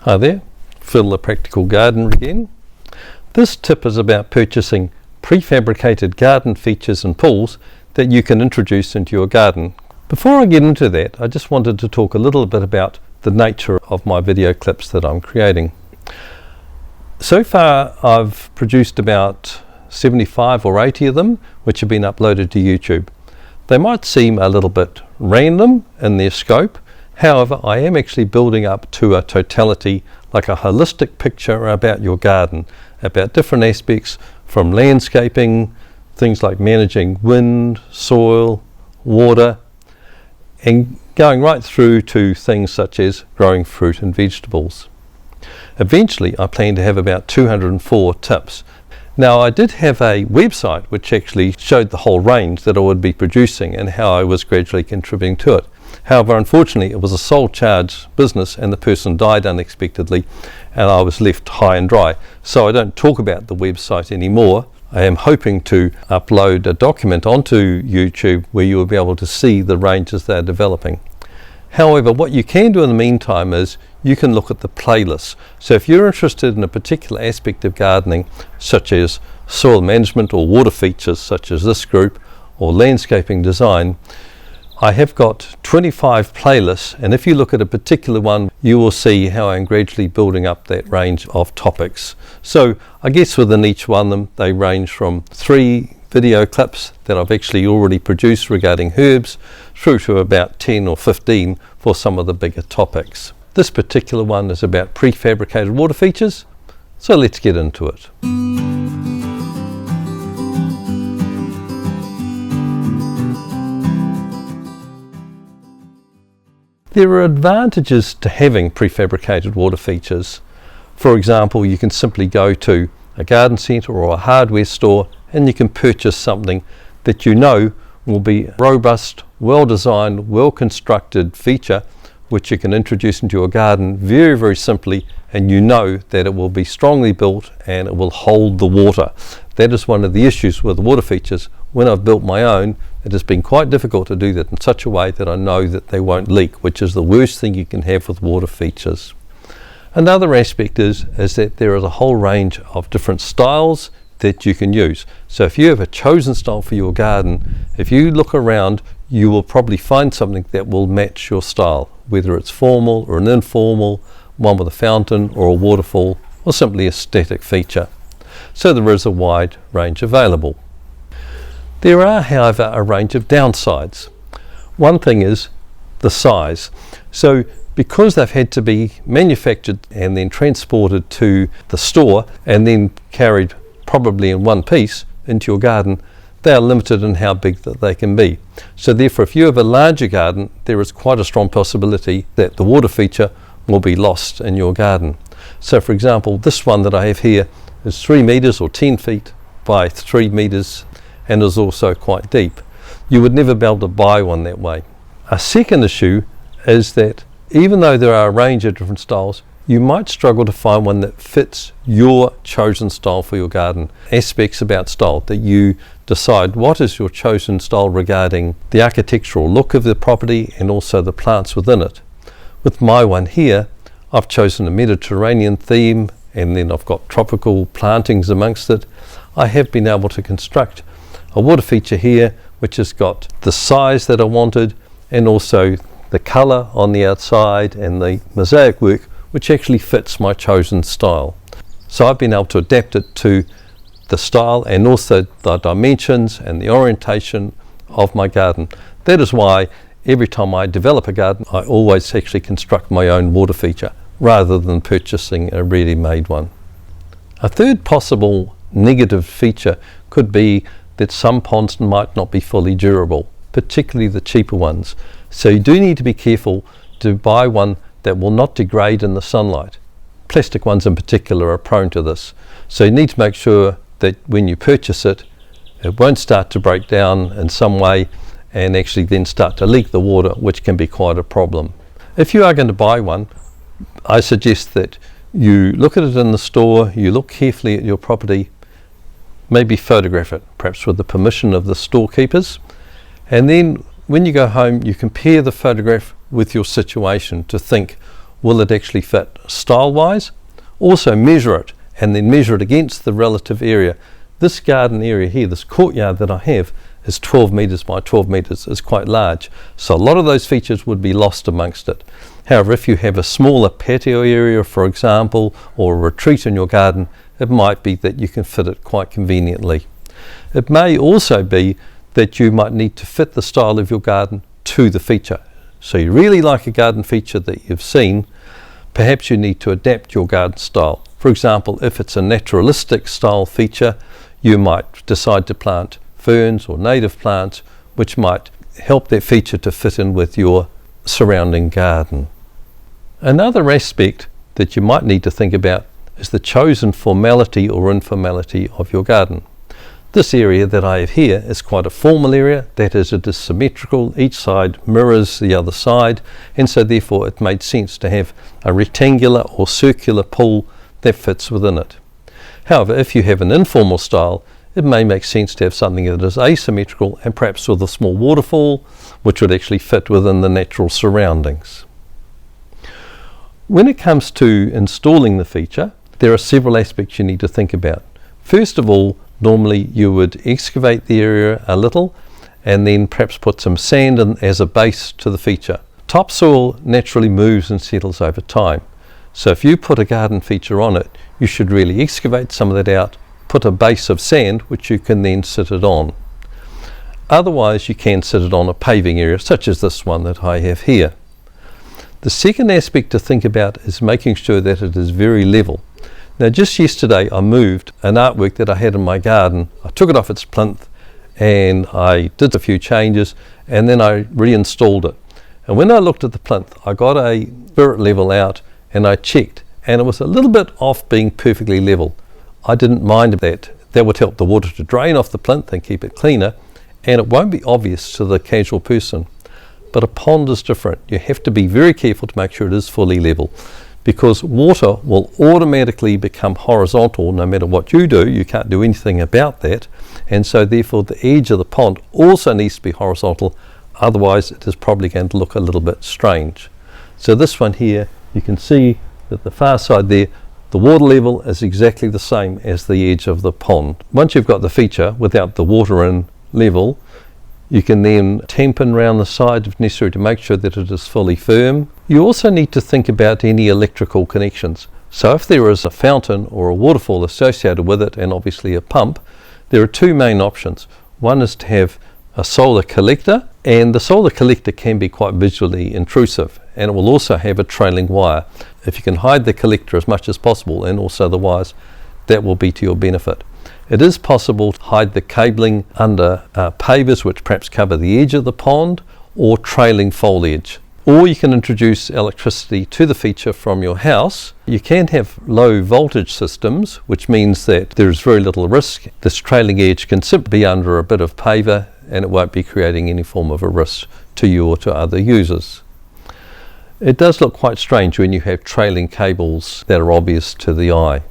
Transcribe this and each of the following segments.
Hi there, Phil the Practical Gardener again. This tip is about purchasing prefabricated garden features and pools that you can introduce into your garden. Before I get into that, I just wanted to talk a little bit about the nature of my video clips that I'm creating. So far I've produced about 75 or 80 of them, which have been uploaded to YouTube. They might seem a little bit random in their scope. However, I am actually building up to a totality, like a holistic picture about your garden, about different aspects from landscaping, things like managing wind, soil, water, and going right through to things such as growing fruit and vegetables. Eventually, I plan to have about 204 tips. Now, I did have a website which actually showed the whole range that I would be producing and how I was gradually contributing to it. However, unfortunately, it was a sole charge business and the person died unexpectedly and I was left high and dry. So I don't talk about the website anymore. I am hoping to upload a document onto YouTube where you will be able to see the ranges they're developing. However, what you can do in the meantime is you can look at the playlists. So if you're interested in a particular aspect of gardening, such as soil management or water features such as this group, or landscaping design, I have got 25 playlists, and if you look at a particular one, you will see how I'm gradually building up that range of topics. So I guess within each one of them, they range from 3 video clips that I've actually already produced regarding herbs, through to about 10 or 15 for some of the bigger topics. This particular one is about prefabricated water features, so let's get into it. There are advantages to having prefabricated water features. For example, you can simply go to a garden centre or a hardware store and you can purchase something that you know will be a robust, well designed, well constructed feature which you can introduce into your garden very, very simply, and you know that it will be strongly built and it will hold the water. That is one of the issues with the water features. When I've built my own, it has been quite difficult to do that in such a way that I know that they won't leak, which is the worst thing you can have with water features. Another aspect is that there is a whole range of different styles that you can use. So if you have a chosen style for your garden, if you look around, you will probably find something that will match your style, whether it's formal or an informal, one with a fountain or a waterfall, or simply a static feature. So there is a wide range available. There are, however, a range of downsides. One thing is the size. So because they've had to be manufactured and then transported to the store and then carried probably in one piece into your garden, they are limited in how big that they can be. So therefore, if you have a larger garden, there is quite a strong possibility that the water feature will be lost in your garden. So for example, this one that I have here is 3 meters or 10 feet by 3 meters and is also quite deep. You would never be able to buy one that way. A second issue is that even though there are a range of different styles, you might struggle to find one that fits your chosen style for your garden. Aspects about style that you decide what is your chosen style regarding the architectural look of the property and also the plants within it. With my one here, I've chosen a Mediterranean theme and then I've got tropical plantings amongst it. I have been able to construct a water feature here which has got the size that I wanted and also the colour on the outside and the mosaic work which actually fits my chosen style. So I've been able to adapt it to the style and also the dimensions and the orientation of my garden. That is why every time I develop a garden, I always actually construct my own water feature rather than purchasing a ready-made one. A third possible negative feature could be that some ponds might not be fully durable, particularly the cheaper ones. So you do need to be careful to buy one that will not degrade in the sunlight. Plastic ones in particular are prone to this. So you need to make sure that when you purchase it, it won't start to break down in some way and actually then start to leak the water, which can be quite a problem. If you are going to buy one, I suggest that you look at it in the store, you look carefully at your property, maybe photograph it, perhaps with the permission of the storekeepers, and then when you go home you compare the photograph with your situation to think will it actually fit style-wise? Also measure it, and then measure it against the relative area. This garden area here, this courtyard that I have, is 12 metres by 12 metres, is quite large. So a lot of those features would be lost amongst it. However, if you have a smaller patio area, for example, or a retreat in your garden, it might be that you can fit it quite conveniently. It may also be that you might need to fit the style of your garden to the feature. So you really like a garden feature that you've seen, perhaps you need to adapt your garden style. For example, if it's a naturalistic style feature, you might decide to plant ferns or native plants, which might help that feature to fit in with your surrounding garden. Another aspect that you might need to think about is the chosen formality or informality of your garden. This area that I have here is quite a formal area, that is, it is symmetrical, each side mirrors the other side, and so therefore it made sense to have a rectangular or circular pool that fits within it. However, if you have an informal style, it may make sense to have something that is asymmetrical and perhaps with a small waterfall, which would actually fit within the natural surroundings. When it comes to installing the feature, there are several aspects you need to think about. First of all, normally you would excavate the area a little and then perhaps put some sand in as a base to the feature. Topsoil naturally moves and settles over time. So if you put a garden feature on it, you should really excavate some of that out, put a base of sand which you can then sit it on. Otherwise you can sit it on a paving area such as this one that I have here. The second aspect to think about is making sure that it is very level. Now just yesterday I moved an artwork that I had in my garden. I took it off its plinth and I did a few changes and then I reinstalled it. And when I looked at the plinth, I got a spirit level out and I checked and it was a little bit off being perfectly level. I didn't mind that. That would help the water to drain off the plinth and keep it cleaner, and it won't be obvious to the casual person. But a pond is different. You have to be very careful to make sure it is fully level, because water will automatically become horizontal no matter what you do. You can't do anything about that, and so therefore the edge of the pond also needs to be horizontal, otherwise it is probably going to look a little bit strange. So this one here, you can see that the far side there, the water level is exactly the same as the edge of the pond. Once you've got the feature without the water in level, you can then tampen around the side if necessary to make sure that it is fully firm. You also need to think about any electrical connections. So if there is a fountain or a waterfall associated with it, and obviously a pump, there are two main options. One is to have a solar collector, and the solar collector can be quite visually intrusive, and it will also have a trailing wire. If you can hide the collector as much as possible and also the wires, that will be to your benefit. It is possible to hide the cabling under pavers which perhaps cover the edge of the pond, or trailing foliage. Or you can introduce electricity to the feature from your house. You can have low voltage systems, which means that there is very little risk. This trailing edge can simply be under a bit of paver and it won't be creating any form of a risk to you or to other users. It does look quite strange when you have trailing cables that are obvious to the eye.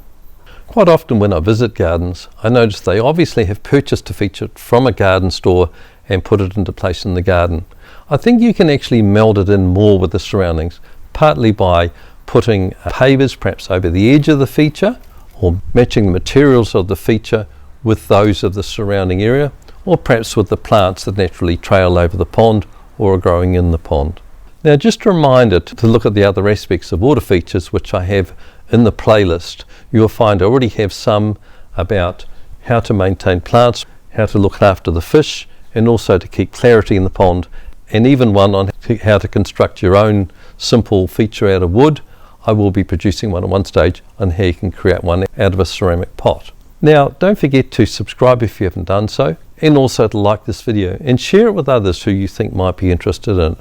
Quite often when I visit gardens, I notice they obviously have purchased a feature from a garden store and put it into place in the garden. I think you can actually meld it in more with the surroundings, partly by putting pavers perhaps over the edge of the feature, or matching the materials of the feature with those of the surrounding area, or perhaps with the plants that naturally trail over the pond or are growing in the pond. Now just a reminder to look at the other aspects of water features which I have in the playlist. You'll find I already have some about how to maintain plants, how to look after the fish, and also to keep clarity in the pond, and even one on how to construct your own simple feature out of wood. I will be producing one at one stage on how you can create one out of a ceramic pot. Now don't forget to subscribe if you haven't done so, and also to like this video and share it with others who you think might be interested in it.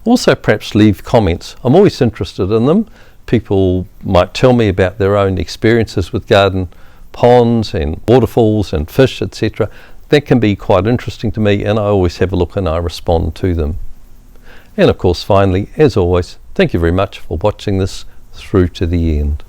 Also perhaps leave comments. I'm always interested in them. People might tell me about their own experiences with garden ponds and waterfalls and fish, etc. That can be quite interesting to me, and I always have a look and I respond to them. And of course finally, as always, thank you very much for watching this through to the end.